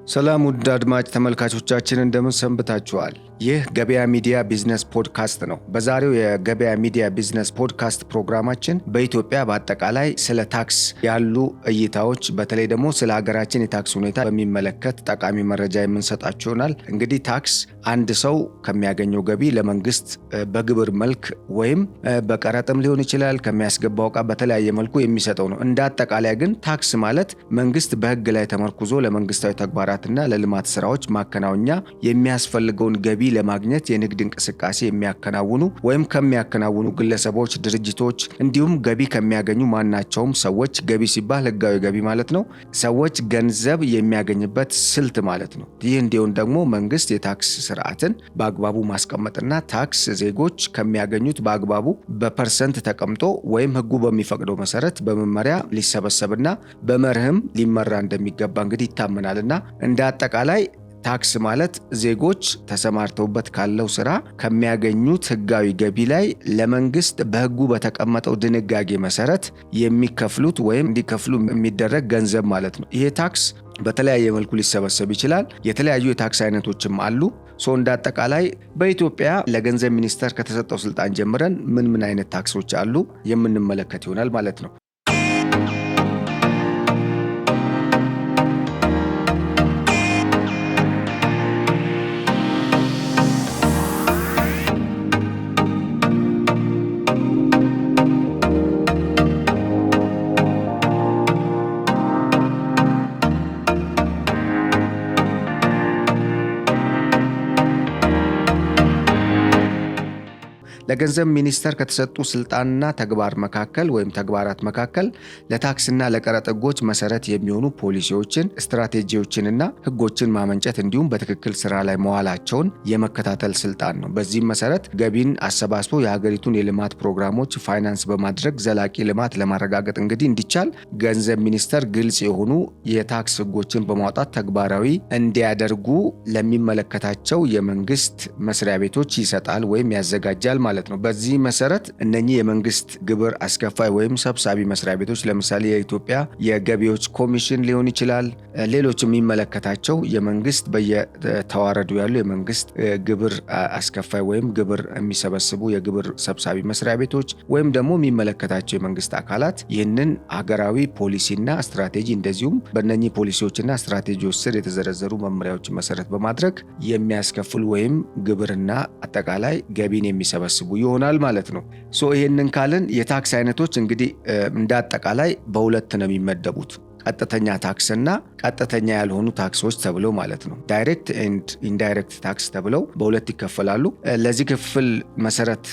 ሰላም ውድ አድማጭ ተመልካቾቻችን እንደምን ሰንብታችኋል? ይህ ገበያ ሚዲያ ቢዝነስ ፖድካስት ነው። በዛሬው የገበያ ሚዲያ ቢዝነስ ፖድካስት ፕሮግራማችን በኢትዮጵያ በአጠቃላይ ስለ ታክስ ያሉ እይታዎች፣ በተለይ ደግሞ ስለ ሀገራችን የታክስ ሁኔታ በሚመለከት ጠቃሚ መረጃ የምንሰጣችሁ ይሆናል። እንግዲህ ታክስ አንድ ሰው ከሚያገኘው ገቢ ለመንግስት በግብር መልክ ወይም በቀረጥም ሊሆን ይችላል ከሚያስገባው ዕቃ በተለያየ መልኩ የሚሰጠው ነው። እንደ አጠቃላይ ግን ታክስ ማለት መንግስት በህግ ላይ ተመርኩዞ ለመንግስታዊ ተግባራትና ለልማት ስራዎች ማከናወኛ የሚያስፈልገውን ገቢ ለማግኘት የንግድ እንቅስቃሴ የሚያከናውኑ ወይም ከሚያከናውኑ ግለሰቦች፣ ድርጅቶች እንዲሁም ገቢ ከሚያገኙ ማናቸውም ሰዎች፣ ገቢ ሲባል ህጋዊ ገቢ ማለት ነው፣ ሰዎች ገንዘብ የሚያገኝበት ስልት ማለት ነው። ይህ እንዲሆን ደግሞ መንግስት የታክስ ስርዓትን በአግባቡ ማስቀመጥና ታክስ ዜጎች ከሚያገኙት በአግባቡ በፐርሰንት ተቀምጦ ወይም ህጉ በሚፈቅደው መሰረት በመመሪያ ሊሰበሰብና በመርህም ሊመራ እንደሚገባ እንግዲህ ይታመናልና እንደ አጠቃላይ ታክስ ማለት ዜጎች ተሰማርተውበት ካለው ስራ ከሚያገኙት ህጋዊ ገቢ ላይ ለመንግስት በህጉ በተቀመጠው ድንጋጌ መሰረት የሚከፍሉት ወይም እንዲከፍሉ የሚደረግ ገንዘብ ማለት ነው። ይሄ ታክስ በተለያየ መልኩ ሊሰበሰብ ይችላል። የተለያዩ የታክስ አይነቶችም አሉ። እንደ አጠቃላይ በኢትዮጵያ ለገንዘብ ሚኒስቴር ከተሰጠው ስልጣን ጀምረን ምን አይነት ታክሶች አሉ የምንመለከት ይሆናል ማለት ነው። ለገንዘብ ሚኒስቴር ከተሰጡ ስልጣንና ተግባር መካከል ወይም ተግባራት መካከል ለታክስና ለቀረጥ ህጎች መሰረት የሚሆኑ ፖሊሲዎችን፣ ስትራቴጂዎችንና ህጎችን ማመንጨት እንዲሁም በትክክል ስራ ላይ መዋላቸውን የመከታተል ስልጣን ነው። በዚህም መሰረት ገቢን አሰባስቦ የሀገሪቱን የልማት ፕሮግራሞች ፋይናንስ በማድረግ ዘላቂ ልማት ለማረጋገጥ እንግዲህ እንዲቻል ገንዘብ ሚኒስቴር ግልጽ የሆኑ የታክስ ህጎችን በማውጣት ተግባራዊ እንዲያደርጉ ለሚመለከታቸው የመንግስት መስሪያ ቤቶች ይሰጣል ወይም ያዘጋጃል ማለት ነው። በዚህ መሰረት እነኚህ የመንግስት ግብር አስከፋይ ወይም ሰብሳቢ መስሪያ ቤቶች ለምሳሌ የኢትዮጵያ የገቢዎች ኮሚሽን ሊሆን ይችላል፣ ሌሎች የሚመለከታቸው የመንግስት በየተዋረዱ ያሉ የመንግስት ግብር አስከፋይ ወይም ግብር የሚሰበስቡ የግብር ሰብሳቢ መስሪያ ቤቶች ወይም ደግሞ የሚመለከታቸው የመንግስት አካላት ይህንን ሀገራዊ ፖሊሲና ስትራቴጂ እንደዚሁም በእነኚህ ፖሊሲዎችና ስትራቴጂዎች ስር የተዘረዘሩ መመሪያዎችን መሰረት በማድረግ የሚያስከፍሉ ወይም ግብርና አጠቃላይ ገቢን የሚሰበስቡ ይሆናል ማለት ነው። ይሄንን ካልን የታክስ አይነቶች እንግዲህ እንደ አጠቃላይ በሁለት ነው የሚመደቡት። ቀጥተኛ ታክስ እና ቀጥተኛ ያልሆኑ ታክሶች ተብለው ማለት ነው። ዳይሬክት ኤንድ ኢንዳይሬክት ታክስ ተብለው በሁለት ይከፈላሉ። ለዚህ ክፍል መሰረት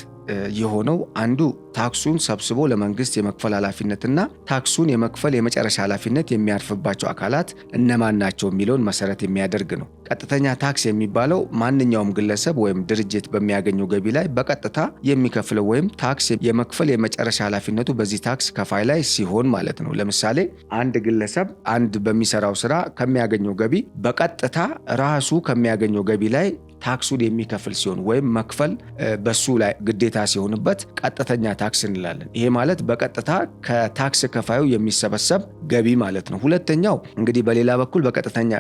የሆነው አንዱ ታክሱን ሰብስቦ ለመንግስት የመክፈል ኃላፊነትና ታክሱን የመክፈል የመጨረሻ ኃላፊነት የሚያርፍባቸው አካላት እነማን ናቸው የሚለውን መሰረት የሚያደርግ ነው። ቀጥተኛ ታክስ የሚባለው ማንኛውም ግለሰብ ወይም ድርጅት በሚያገኘው ገቢ ላይ በቀጥታ የሚከፍለው ወይም ታክስ የመክፈል የመጨረሻ ኃላፊነቱ በዚህ ታክስ ከፋይ ላይ ሲሆን ማለት ነው። ለምሳሌ አንድ ግለሰብ በሚሰራው ስራ ከሚያገኘው ገቢ በቀጥታ ራሱ ከሚያገኘው ገቢ ላይ ታክሱን የሚከፍል ሲሆን ወይም መክፈል በሱ ላይ ግዴታ ሲሆንበት ቀጥተኛ ታክስ እንላለን። ይሄ ማለት በቀጥታ ከታክስ ከፋዩ የሚሰበሰብ ገቢ ማለት ነው። ሁለተኛው እንግዲህ በሌላ በኩል በቀጥተኛ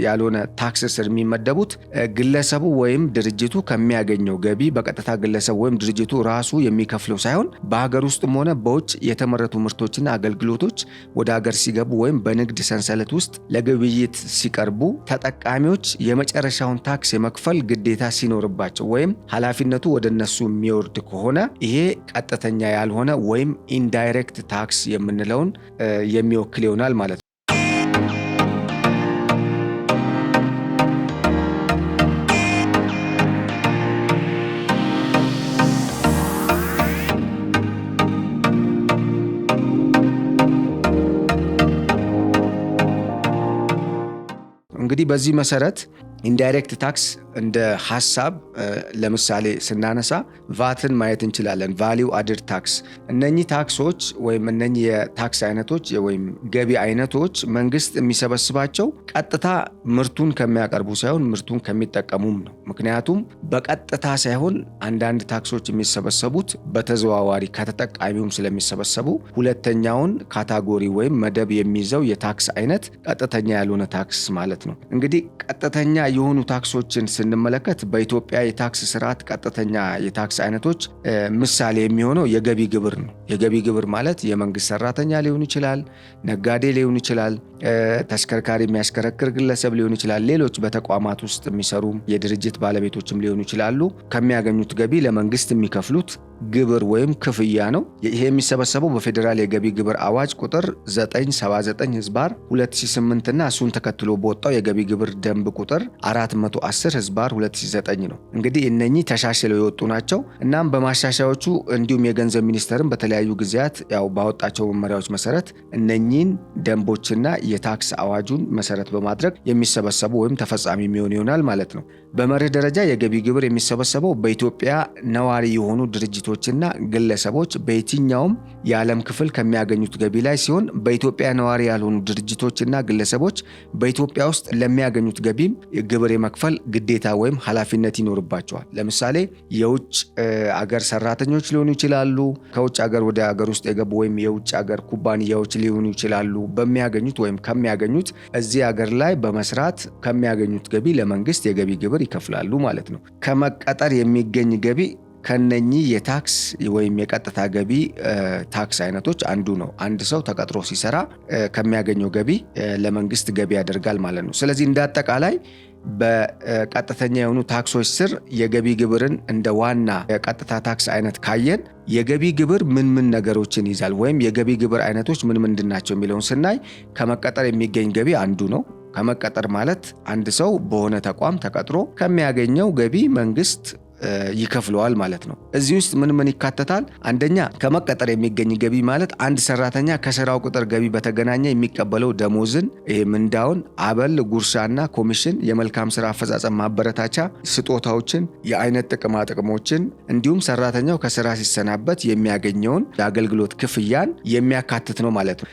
ያልሆነ ታክስ ስር የሚመደቡት ግለሰቡ ወይም ድርጅቱ ከሚያገኘው ገቢ በቀጥታ ግለሰብ ወይም ድርጅቱ ራሱ የሚከፍለው ሳይሆን በሀገር ውስጥም ሆነ በውጭ የተመረቱ ምርቶችና አገልግሎቶች ወደ ሀገር ሲገቡ ወይም በንግድ ሰንሰለት ውስጥ ለግብይት ሲቀርቡ ተጠቃሚዎች የመጨረሻውን ታክስ የመክፈል ግዴታ ሲኖርባቸው ወይም ኃላፊነቱ ወደ እነሱ የሚወርድ ከሆነ ይሄ ቀጥተኛ ያልሆነ ወይም ኢንዳይሬክት ታክስ የምንለውን የሚወክል ይሆናል ማለት ነው። እንግዲህ በዚህ መሰረት ኢንዳይሬክት ታክስ እንደ ሀሳብ ለምሳሌ ስናነሳ ቫትን ማየት እንችላለን። ቫሊዩ አድድ ታክስ። እነኚህ ታክሶች ወይም እነኚህ የታክስ አይነቶች ወይም ገቢ አይነቶች መንግስት የሚሰበስባቸው ቀጥታ ምርቱን ከሚያቀርቡ ሳይሆን ምርቱን ከሚጠቀሙም ነው። ምክንያቱም በቀጥታ ሳይሆን አንዳንድ ታክሶች የሚሰበሰቡት በተዘዋዋሪ ከተጠቃሚውም ስለሚሰበሰቡ ሁለተኛውን ካታጎሪ ወይም መደብ የሚይዘው የታክስ አይነት ቀጥተኛ ያልሆነ ታክስ ማለት ነው። እንግዲህ ቀጥተኛ የሆኑ ታክሶችን ስንመለከት በኢትዮጵያ የታክስ ስርዓት ቀጥተኛ የታክስ አይነቶች ምሳሌ የሚሆነው የገቢ ግብር ነው። የገቢ ግብር ማለት የመንግስት ሰራተኛ ሊሆን ይችላል፣ ነጋዴ ሊሆን ይችላል፣ ተሽከርካሪ የሚያሽከረክር ግለሰብ ሊሆን ይችላል፣ ሌሎች በተቋማት ውስጥ የሚሰሩ የድርጅት ባለቤቶችም ሊሆኑ ይችላሉ። ከሚያገኙት ገቢ ለመንግስት የሚከፍሉት ግብር ወይም ክፍያ ነው። ይሄ የሚሰበሰበው በፌዴራል የገቢ ግብር አዋጅ ቁጥር 979 ህዝባር 2008 እና እሱን ተከትሎ በወጣው የገቢ ግብር ደንብ ቁጥር 410 ህዝባር 2009 ነው። እንግዲህ እነኚህ ተሻሽለው የወጡ ናቸው። እናም በማሻሻያዎቹ እንዲሁም የገንዘብ ሚኒስቴርን በተለያዩ ጊዜያት ባወጣቸው መመሪያዎች መሰረት እነኚህን ደንቦችና የታክስ አዋጁን መሰረት በማድረግ የሚሰበሰቡ ወይም ተፈጻሚ የሚሆን ይሆናል ማለት ነው። በመርህ ደረጃ የገቢ ግብር የሚሰበሰበው በኢትዮጵያ ነዋሪ የሆኑ ድርጅቶችና ግለሰቦች በየትኛውም የዓለም ክፍል ከሚያገኙት ገቢ ላይ ሲሆን በኢትዮጵያ ነዋሪ ያልሆኑ ድርጅቶችና ግለሰቦች በኢትዮጵያ ውስጥ ለሚያገኙት ገቢም ግብር የመክፈል ግዴታ ወይም ኃላፊነት ይኖርባቸዋል። ለምሳሌ የውጭ አገር ሰራተኞች ሊሆኑ ይችላሉ። ከውጭ አገር ወደ አገር ውስጥ የገቡ ወይም የውጭ አገር ኩባንያዎች ሊሆኑ ይችላሉ። በሚያገኙት ወይም ከሚያገኙት እዚህ አገር ላይ በመስራት ከሚያገኙት ገቢ ለመንግስት የገቢ ግብር ይከፍላሉ ማለት ነው። ከመቀጠር የሚገኝ ገቢ ከነኚህ የታክስ ወይም የቀጥታ ገቢ ታክስ አይነቶች አንዱ ነው። አንድ ሰው ተቀጥሮ ሲሰራ ከሚያገኘው ገቢ ለመንግስት ገቢ ያደርጋል ማለት ነው። ስለዚህ እንዳጠቃላይ በቀጥተኛ የሆኑ ታክሶች ስር የገቢ ግብርን እንደ ዋና የቀጥታ ታክስ አይነት ካየን የገቢ ግብር ምን ነገሮችን ይዛል ወይም የገቢ ግብር አይነቶች ምን ምንድን ናቸው የሚለውን ስናይ ከመቀጠር የሚገኝ ገቢ አንዱ ነው። ከመቀጠር ማለት አንድ ሰው በሆነ ተቋም ተቀጥሮ ከሚያገኘው ገቢ መንግስት ይከፍለዋል ማለት ነው። እዚህ ውስጥ ምን ይካተታል? አንደኛ ከመቀጠር የሚገኝ ገቢ ማለት አንድ ሰራተኛ ከስራው ቁጥር ገቢ በተገናኘ የሚቀበለው ደሞዝን፣ ምንዳውን፣ አበል፣ ጉርሻና ኮሚሽን፣ የመልካም ስራ አፈጻጸም ማበረታቻ ስጦታዎችን፣ የአይነት ጥቅማ ጥቅሞችን እንዲሁም ሰራተኛው ከስራ ሲሰናበት የሚያገኘውን የአገልግሎት ክፍያን የሚያካትት ነው ማለት ነው።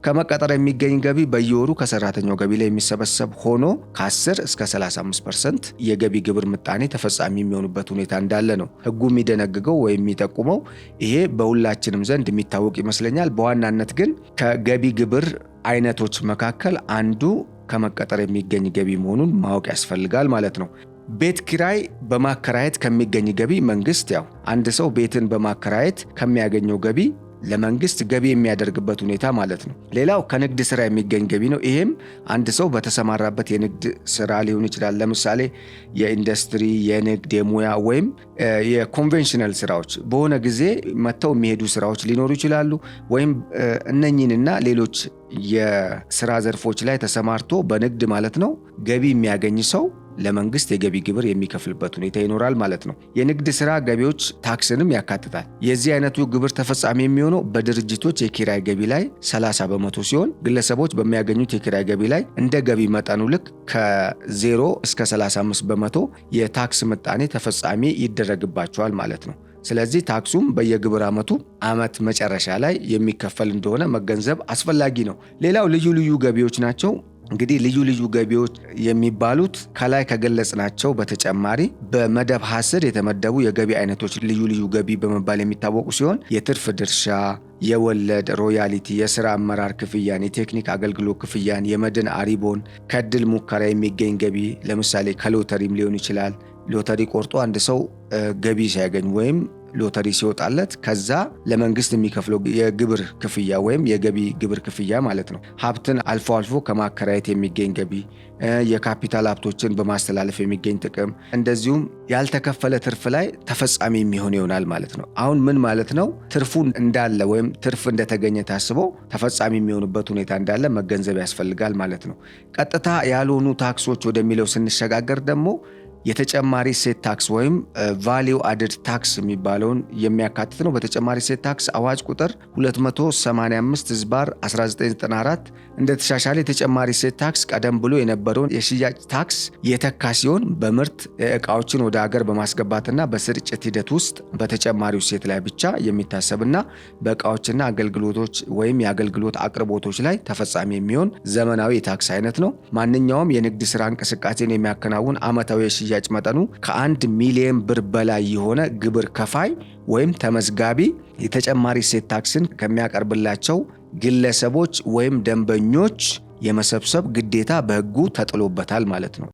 ከመቀጠር የሚገኝ ገቢ በየወሩ ከሰራተኛው ገቢ ላይ የሚሰበሰብ ሆኖ ከ10 እስከ 35% የገቢ ግብር ምጣኔ ተፈጻሚ የሚሆኑበት ሁኔታ እንዳለ ነው ሕጉ የሚደነግገው ወይም የሚጠቁመው። ይሄ በሁላችንም ዘንድ የሚታወቅ ይመስለኛል። በዋናነት ግን ከገቢ ግብር አይነቶች መካከል አንዱ ከመቀጠር የሚገኝ ገቢ መሆኑን ማወቅ ያስፈልጋል ማለት ነው። ቤት ኪራይ በማከራየት ከሚገኝ ገቢ መንግስት አንድ ሰው ቤትን በማከራየት ከሚያገኘው ገቢ ለመንግስት ገቢ የሚያደርግበት ሁኔታ ማለት ነው። ሌላው ከንግድ ስራ የሚገኝ ገቢ ነው። ይሄም አንድ ሰው በተሰማራበት የንግድ ስራ ሊሆን ይችላል። ለምሳሌ የኢንዱስትሪ፣ የንግድ፣ የሙያ ወይም የኮንቬንሽናል ስራዎች በሆነ ጊዜ መጥተው የሚሄዱ ስራዎች ሊኖሩ ይችላሉ። ወይም እነኚህንና ሌሎች የስራ ዘርፎች ላይ ተሰማርቶ በንግድ ማለት ነው ገቢ የሚያገኝ ሰው ለመንግስት የገቢ ግብር የሚከፍልበት ሁኔታ ይኖራል ማለት ነው። የንግድ ስራ ገቢዎች ታክስንም ያካትታል። የዚህ አይነቱ ግብር ተፈጻሚ የሚሆነው በድርጅቶች የኪራይ ገቢ ላይ 30% ሲሆን ግለሰቦች በሚያገኙት የኪራይ ገቢ ላይ እንደ ገቢ መጠኑ ልክ ከ0 እስከ 35% የታክስ ምጣኔ ተፈጻሚ ይደረግባቸዋል ማለት ነው። ስለዚህ ታክሱም በየግብር ዓመት መጨረሻ ላይ የሚከፈል እንደሆነ መገንዘብ አስፈላጊ ነው። ሌላው ልዩ ልዩ ገቢዎች ናቸው። እንግዲህ ልዩ ልዩ ገቢዎች የሚባሉት ከላይ ከገለጽናቸው በተጨማሪ በመደብ ሀስር የተመደቡ የገቢ አይነቶች ልዩ ልዩ ገቢ በመባል የሚታወቁ ሲሆን የትርፍ ድርሻ፣ የወለድ ሮያሊቲ፣ የስራ አመራር ክፍያን፣ የቴክኒክ አገልግሎት ክፍያን፣ የመድን አሪቦን፣ ከዕድል ሙከራ የሚገኝ ገቢ ለምሳሌ ከሎተሪም ሊሆን ይችላል። ሎተሪ ቆርጦ አንድ ሰው ገቢ ሲያገኝ ወይም ሎተሪ ሲወጣለት ከዛ ለመንግስት የሚከፍለው የግብር ክፍያ ወይም የገቢ ግብር ክፍያ ማለት ነው። ሀብትን አልፎ አልፎ ከማከራየት የሚገኝ ገቢ፣ የካፒታል ሀብቶችን በማስተላለፍ የሚገኝ ጥቅም፣ እንደዚሁም ያልተከፈለ ትርፍ ላይ ተፈጻሚ የሚሆን ይሆናል ማለት ነው። አሁን ምን ማለት ነው? ትርፉ እንዳለ ወይም ትርፍ እንደተገኘ ታስበው ተፈጻሚ የሚሆኑበት ሁኔታ እንዳለ መገንዘብ ያስፈልጋል ማለት ነው። ቀጥታ ያልሆኑ ታክሶች ወደሚለው ስንሸጋገር ደግሞ የተጨማሪ እሴት ታክስ ወይም ቫሊዩ አድድ ታክስ የሚባለውን የሚያካትት ነው። በተጨማሪ እሴት ታክስ አዋጅ ቁጥር 285/1994 እንደተሻሻለ የተጨማሪ እሴት ታክስ ቀደም ብሎ የነበረውን የሽያጭ ታክስ የተካ ሲሆን በምርት እቃዎችን ወደ ሀገር በማስገባትና በስርጭት ሂደት ውስጥ በተጨማሪው እሴት ላይ ብቻ የሚታሰብና በእቃዎችና አገልግሎቶች ወይም የአገልግሎት አቅርቦቶች ላይ ተፈጻሚ የሚሆን ዘመናዊ የታክስ አይነት ነው። ማንኛውም የንግድ ስራ እንቅስቃሴን የሚያከናውን ዓመታዊ የሽያጭ መጠኑ ከ1 ሚሊዮን ብር በላይ የሆነ ግብር ከፋይ ወይም ተመዝጋቢ የተጨማሪ እሴት ታክስን ከሚያቀርብላቸው ግለሰቦች ወይም ደንበኞች የመሰብሰብ ግዴታ በሕጉ ተጥሎበታል ማለት ነው።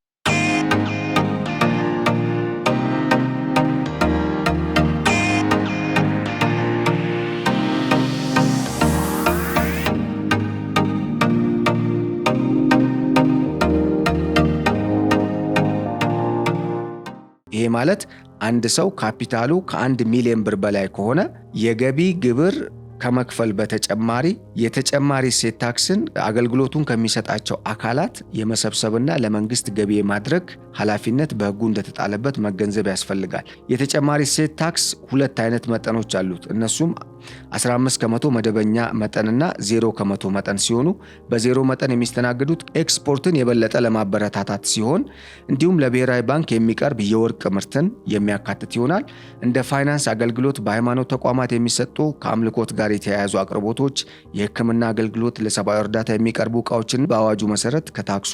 ይሄ ማለት አንድ ሰው ካፒታሉ ከ1 ሚሊዮን ብር በላይ ከሆነ የገቢ ግብር ከመክፈል በተጨማሪ የተጨማሪ እሴት ታክስን አገልግሎቱን ከሚሰጣቸው አካላት የመሰብሰብና ለመንግስት ገቢ የማድረግ ኃላፊነት በሕጉ እንደተጣለበት መገንዘብ ያስፈልጋል። የተጨማሪ እሴት ታክስ 2 አይነት መጠኖች አሉት። እነሱም 15 ከመቶ መደበኛ መጠንና 0 ከመቶ መጠን ሲሆኑ በ0 መጠን የሚስተናግዱት ኤክስፖርትን የበለጠ ለማበረታታት ሲሆን እንዲሁም ለብሔራዊ ባንክ የሚቀርብ የወርቅ ምርትን የሚያካትት ይሆናል። እንደ ፋይናንስ አገልግሎት፣ በሃይማኖት ተቋማት የሚሰጡ ከአምልኮት ጋር የተያያዙ አቅርቦቶች፣ የሕክምና አገልግሎት፣ ለሰብአዊ እርዳታ የሚቀርቡ እቃዎችን በአዋጁ መሰረት ከታክሱ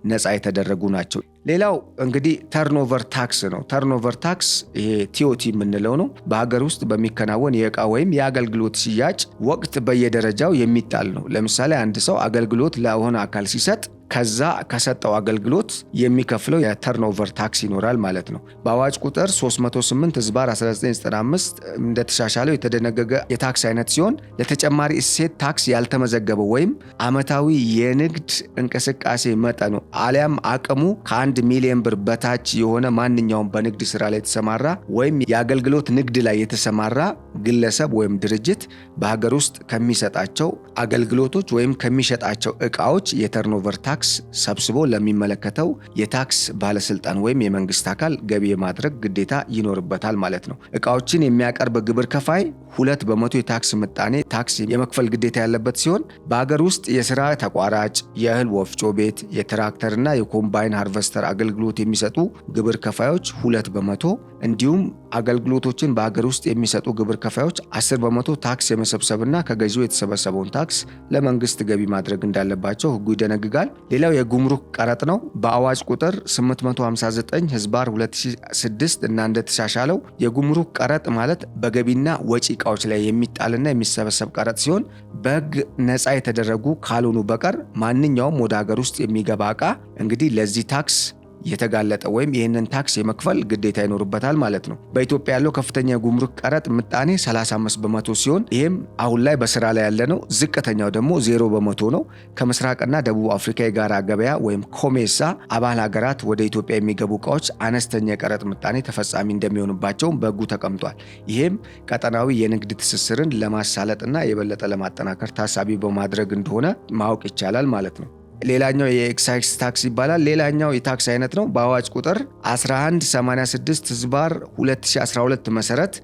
ነፃ የተደረጉ ናቸው። ሌላው እንግዲህ ተርኖቨር ታክስ ነው። ተርኖቨር ታክስ ይሄ ቲኦቲ የምንለው ነው። በሀገር ውስጥ በሚከናወን የእቃ ወይም የአገልግሎት ሽያጭ ወቅት በየደረጃው የሚጣል ነው። ለምሳሌ አንድ ሰው አገልግሎት ለሆነ አካል ሲሰጥ ከዛ ከሰጠው አገልግሎት የሚከፍለው የተርኖቨር ታክስ ይኖራል ማለት ነው። በአዋጅ ቁጥር 308/1995 እንደተሻሻለው የተደነገገ የታክስ አይነት ሲሆን ለተጨማሪ እሴት ታክስ ያልተመዘገበው ወይም ዓመታዊ የንግድ እንቅስቃሴ መጠኑ አሊያም አቅሙ ከ1 ሚሊዮን ብር በታች የሆነ ማንኛውም በንግድ ስራ ላይ የተሰማራ ወይም የአገልግሎት ንግድ ላይ የተሰማራ ግለሰብ ወይም ድርጅት በሀገር ውስጥ ከሚሰጣቸው አገልግሎቶች ወይም ከሚሸጣቸው እቃዎች የተርኖቨር ታክስ ሰብስቦ ለሚመለከተው የታክስ ባለስልጣን ወይም የመንግስት አካል ገቢ የማድረግ ግዴታ ይኖርበታል ማለት ነው። እቃዎችን የሚያቀርብ ግብር ከፋይ 2 በመቶ የታክስ ምጣኔ ታክስ የመክፈል ግዴታ ያለበት ሲሆን በሀገር ውስጥ የስራ ተቋራጭ፣ የእህል ወፍጮ ቤት፣ የትራክተርና የኮምባይን ሃርቨስተር አገልግሎት የሚሰጡ ግብር ከፋዮች 2 በመቶ እንዲሁም አገልግሎቶችን በሀገር ውስጥ የሚሰጡ ግብር ከፋዮች 10 በመቶ ታክስ የመሰብሰብና ከገዢው የተሰበሰበውን ታክስ ለመንግስት ገቢ ማድረግ እንዳለባቸው ሕጉ ይደነግጋል። ሌላው የጉምሩክ ቀረጥ ነው። በአዋጅ ቁጥር 859/2006 እና እንደተሻሻለው የጉምሩክ ቀረጥ ማለት በገቢና ወጪ እቃዎች ላይ የሚጣልና የሚሰበሰብ ቀረጥ ሲሆን በሕግ ነፃ የተደረጉ ካልሆኑ በቀር ማንኛውም ወደ ሀገር ውስጥ የሚገባ እቃ እንግዲህ ለዚህ ታክስ የተጋለጠ ወይም ይህንን ታክስ የመክፈል ግዴታ ይኖርበታል ማለት ነው። በኢትዮጵያ ያለው ከፍተኛ የጉምሩክ ቀረጥ ምጣኔ 35 በመቶ ሲሆን ይህም አሁን ላይ በስራ ላይ ያለ ነው። ዝቅተኛው ደግሞ 0 በመቶ ነው። ከምስራቅና ደቡብ አፍሪካ የጋራ ገበያ ወይም ኮሜሳ አባል ሀገራት ወደ ኢትዮጵያ የሚገቡ እቃዎች አነስተኛ የቀረጥ ምጣኔ ተፈጻሚ እንደሚሆንባቸውም በሕጉ ተቀምጧል። ይህም ቀጠናዊ የንግድ ትስስርን ለማሳለጥና የበለጠ ለማጠናከር ታሳቢ በማድረግ እንደሆነ ማወቅ ይቻላል ማለት ነው። ሌላኛው የኤክሳይዝ ታክስ ይባላል። ሌላኛው የታክስ አይነት ነው። በአዋጅ ቁጥር 1186/2012 መሰረት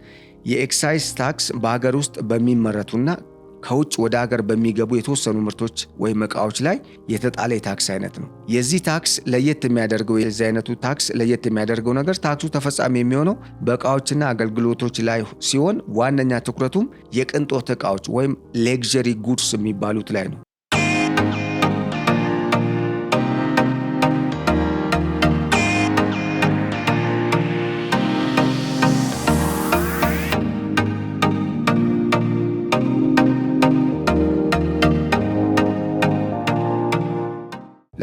የኤክሳይዝ ታክስ በሀገር ውስጥ በሚመረቱና ከውጭ ወደ ሀገር በሚገቡ የተወሰኑ ምርቶች ወይም እቃዎች ላይ የተጣለ የታክስ አይነት ነው። የዚህ ታክስ ለየት የሚያደርገው የዚህ አይነቱ ታክስ ለየት የሚያደርገው ነገር ታክሱ ተፈጻሚ የሚሆነው በእቃዎችና አገልግሎቶች ላይ ሲሆን ዋነኛ ትኩረቱም የቅንጦት እቃዎች ወይም ሌግዠሪ ጉድስ የሚባሉት ላይ ነው።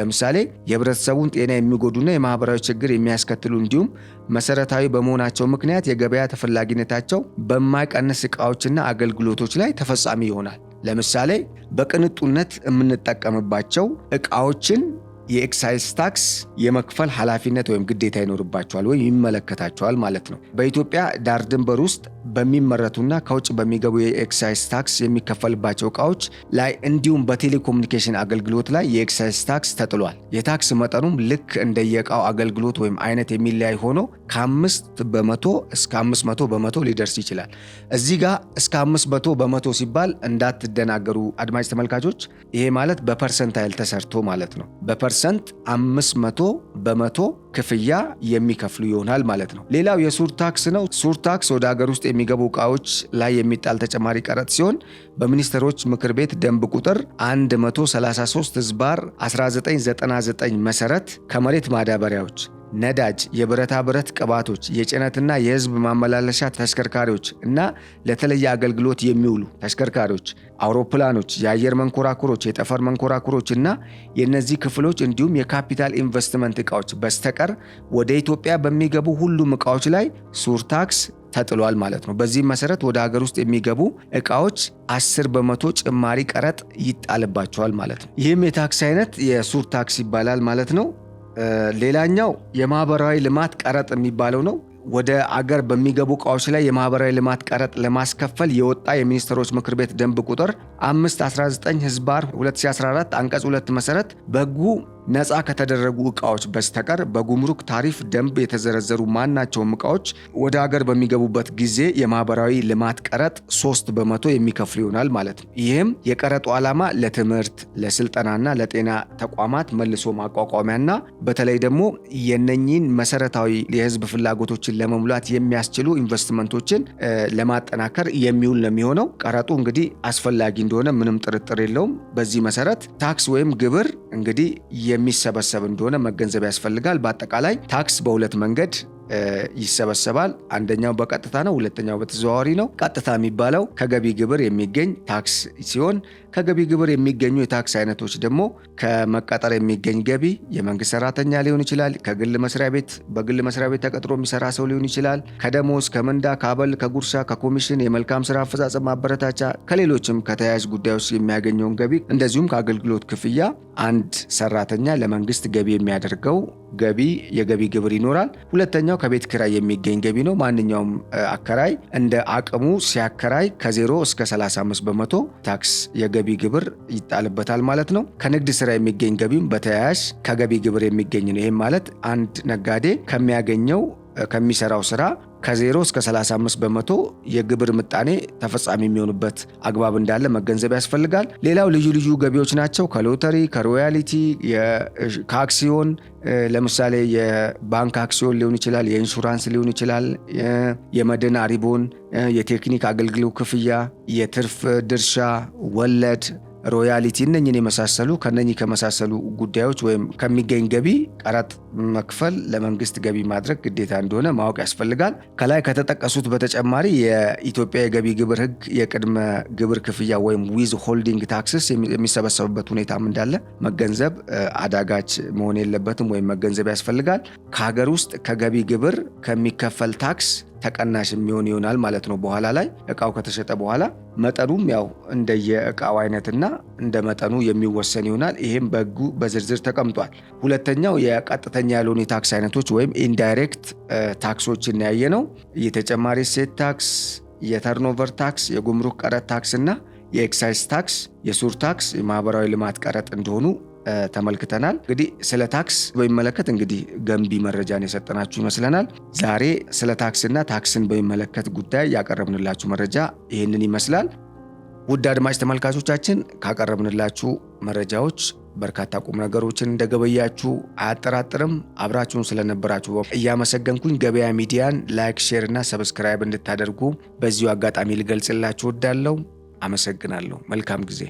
ለምሳሌ የህብረተሰቡን ጤና የሚጎዱና የማህበራዊ ችግር የሚያስከትሉ እንዲሁም መሰረታዊ በመሆናቸው ምክንያት የገበያ ተፈላጊነታቸው በማይቀንስ ዕቃዎችና አገልግሎቶች ላይ ተፈጻሚ ይሆናል። ለምሳሌ በቅንጡነት የምንጠቀምባቸው ዕቃዎችን የኤክሳይዝ ታክስ የመክፈል ኃላፊነት ወይም ግዴታ ይኖርባቸዋል ወይም ይመለከታቸዋል ማለት ነው። በኢትዮጵያ ዳር ድንበር ውስጥ በሚመረቱና ከውጭ በሚገቡ የኤክሳይዝ ታክስ የሚከፈልባቸው ዕቃዎች ላይ እንዲሁም በቴሌኮሙኒኬሽን አገልግሎት ላይ የኤክሳይዝ ታክስ ተጥሏል። የታክስ መጠኑም ልክ እንደየዕቃው አገልግሎት ወይም አይነት የሚለያይ ሆኖ ከ5 በመቶ እስከ 500 በመቶ ሊደርስ ይችላል። እዚህ ጋር እስከ 500 በመቶ ሲባል እንዳትደናገሩ አድማጭ ተመልካቾች፣ ይሄ ማለት በፐርሰንታይል ተሰርቶ ማለት ነው። በፐርሰንት 500 በመቶ ክፍያ የሚከፍሉ ይሆናል ማለት ነው። ሌላው የሱር ታክስ ነው። ሱር ታክስ ወደ ሀገር ውስጥ የሚገቡ ዕቃዎች ላይ የሚጣል ተጨማሪ ቀረጥ ሲሆን በሚኒስትሮች ምክር ቤት ደንብ ቁጥር 133/1999 መሰረት ከመሬት ማዳበሪያዎች፣ ነዳጅ፣ የብረታ ብረት ቅባቶች፣ የጭነትና የህዝብ ማመላለሻ ተሽከርካሪዎች እና ለተለየ አገልግሎት የሚውሉ ተሽከርካሪዎች፣ አውሮፕላኖች፣ የአየር መንኮራኩሮች፣ የጠፈር መንኮራኩሮች እና የእነዚህ ክፍሎች እንዲሁም የካፒታል ኢንቨስትመንት ዕቃዎች በስተቀር ወደ ኢትዮጵያ በሚገቡ ሁሉም ዕቃዎች ላይ ሱር ታክስ ተጥሏል ማለት ነው። በዚህም መሰረት ወደ ሀገር ውስጥ የሚገቡ ዕቃዎች 10 በመቶ ጭማሪ ቀረጥ ይጣልባቸዋል ማለት ነው። ይህም የታክስ አይነት የሱር ታክስ ይባላል ማለት ነው። ሌላኛው የማህበራዊ ልማት ቀረጥ የሚባለው ነው። ወደ አገር በሚገቡ ዕቃዎች ላይ የማህበራዊ ልማት ቀረጥ ለማስከፈል የወጣ የሚኒስትሮች ምክር ቤት ደንብ ቁጥር 5/19/2014 አንቀጽ 2 መሰረት በሕጉ ነፃ ከተደረጉ ዕቃዎች በስተቀር በጉምሩክ ታሪፍ ደንብ የተዘረዘሩ ማናቸውም ዕቃዎች ወደ ሀገር በሚገቡበት ጊዜ የማህበራዊ ልማት ቀረጥ 3 በመቶ የሚከፍሉ ይሆናል ማለት ነው። ይህም የቀረጡ ዓላማ ለትምህርት፣ ለስልጠናና ለጤና ተቋማት መልሶ ማቋቋሚያና በተለይ ደግሞ የነኚህን መሰረታዊ የህዝብ ፍላጎቶችን ለመሙላት የሚያስችሉ ኢንቨስትመንቶችን ለማጠናከር የሚውል ነው የሚሆነው። ቀረጡ እንግዲህ አስፈላጊ እንደሆነ ምንም ጥርጥር የለውም። በዚህ መሰረት ታክስ ወይም ግብር እንግዲህ የሚሰበሰብ እንደሆነ መገንዘብ ያስፈልጋል። በአጠቃላይ ታክስ በሁለት መንገድ ይሰበሰባል። አንደኛው በቀጥታ ነው፣ ሁለተኛው በተዘዋዋሪ ነው። ቀጥታ የሚባለው ከገቢ ግብር የሚገኝ ታክስ ሲሆን ከገቢ ግብር የሚገኙ የታክስ አይነቶች ደግሞ ከመቀጠር የሚገኝ ገቢ፣ የመንግስት ሰራተኛ ሊሆን ይችላል፣ ከግል መስሪያ ቤት በግል መስሪያ ቤት ተቀጥሮ የሚሰራ ሰው ሊሆን ይችላል፣ ከደሞዝ፣ ከምንዳ፣ ከአበል፣ ከጉርሻ፣ ከኮሚሽን፣ የመልካም ስራ አፈጻጸም ማበረታቻ፣ ከሌሎችም ከተያያዥ ጉዳዮች የሚያገኘውን ገቢ እንደዚሁም ከአገልግሎት ክፍያ አንድ ሰራተኛ ለመንግስት ገቢ የሚያደርገው ገቢ የገቢ ግብር ይኖራል። ሁለተኛው ከቤት ኪራይ የሚገኝ ገቢ ነው። ማንኛውም አከራይ እንደ አቅሙ ሲያከራይ ከ0 እስከ 35 በመቶ ታክስ የገቢ ግብር ይጣልበታል ማለት ነው። ከንግድ ስራ የሚገኝ ገቢም በተያያዥ ከገቢ ግብር የሚገኝ ነው። ይህም ማለት አንድ ነጋዴ ከሚሰራው ስራ ከ0 እስከ 35 በመቶ የግብር ምጣኔ ተፈጻሚ የሚሆኑበት አግባብ እንዳለ መገንዘብ ያስፈልጋል። ሌላው ልዩ ልዩ ገቢዎች ናቸው። ከሎተሪ፣ ከሮያሊቲ፣ ከአክሲዮን ለምሳሌ የባንክ አክሲዮን ሊሆን ይችላል፣ የኢንሹራንስ ሊሆን ይችላል፣ የመድን አሪቦን፣ የቴክኒክ አገልግሎት ክፍያ፣ የትርፍ ድርሻ፣ ወለድ፣ ሮያሊቲ እነኝን የመሳሰሉ ከነኚህ ከመሳሰሉ ጉዳዮች ወይም ከሚገኝ ገቢ ቀረጥ መክፈል ለመንግስት ገቢ ማድረግ ግዴታ እንደሆነ ማወቅ ያስፈልጋል። ከላይ ከተጠቀሱት በተጨማሪ የኢትዮጵያ የገቢ ግብር ሕግ የቅድመ ግብር ክፍያ ወይም ዊዝ ሆልዲንግ ታክስስ የሚሰበሰብበት ሁኔታም እንዳለ መገንዘብ አዳጋች መሆን የለበትም ወይም መገንዘብ ያስፈልጋል። ከሀገር ውስጥ ከገቢ ግብር ከሚከፈል ታክስ ተቀናሽ የሚሆን ይሆናል ማለት ነው። በኋላ ላይ እቃው ከተሸጠ በኋላ መጠኑም ያው እንደየእቃው አይነትና እንደ መጠኑ የሚወሰን ይሆናል። ይህም በሕጉ በዝርዝር ተቀምጧል። ሁለተኛው የቀጥተኛ ያልሆኑ የታክስ አይነቶች ወይም ኢንዳይሬክት ታክሶችን ያየ ነው። የተጨማሪ እሴት ታክስ፣ የተርኖቨር ታክስ፣ የጉምሩክ ቀረጥ ታክስ እና የኤክሳይዝ ታክስ፣ የሱር ታክስ፣ የማህበራዊ ልማት ቀረጥ እንደሆኑ ተመልክተናል። እንግዲህ ስለ ታክስ በሚመለከት እንግዲህ ገንቢ መረጃን የሰጠናችሁ ይመስለናል። ዛሬ ስለ ታክስና ታክስን በሚመለከት ጉዳይ ያቀረብንላችሁ መረጃ ይህንን ይመስላል። ውድ አድማጭ ተመልካቾቻችን ካቀረብንላችሁ መረጃዎች በርካታ ቁም ነገሮችን እንደገበያችሁ አያጠራጥርም። አብራችሁን ስለነበራችሁ እያመሰገንኩኝ ገበያ ሚዲያን ላይክ፣ ሼር እና ሰብስክራይብ እንድታደርጉ በዚሁ አጋጣሚ ልገልጽላችሁ እወዳለሁ። አመሰግናለሁ። መልካም ጊዜ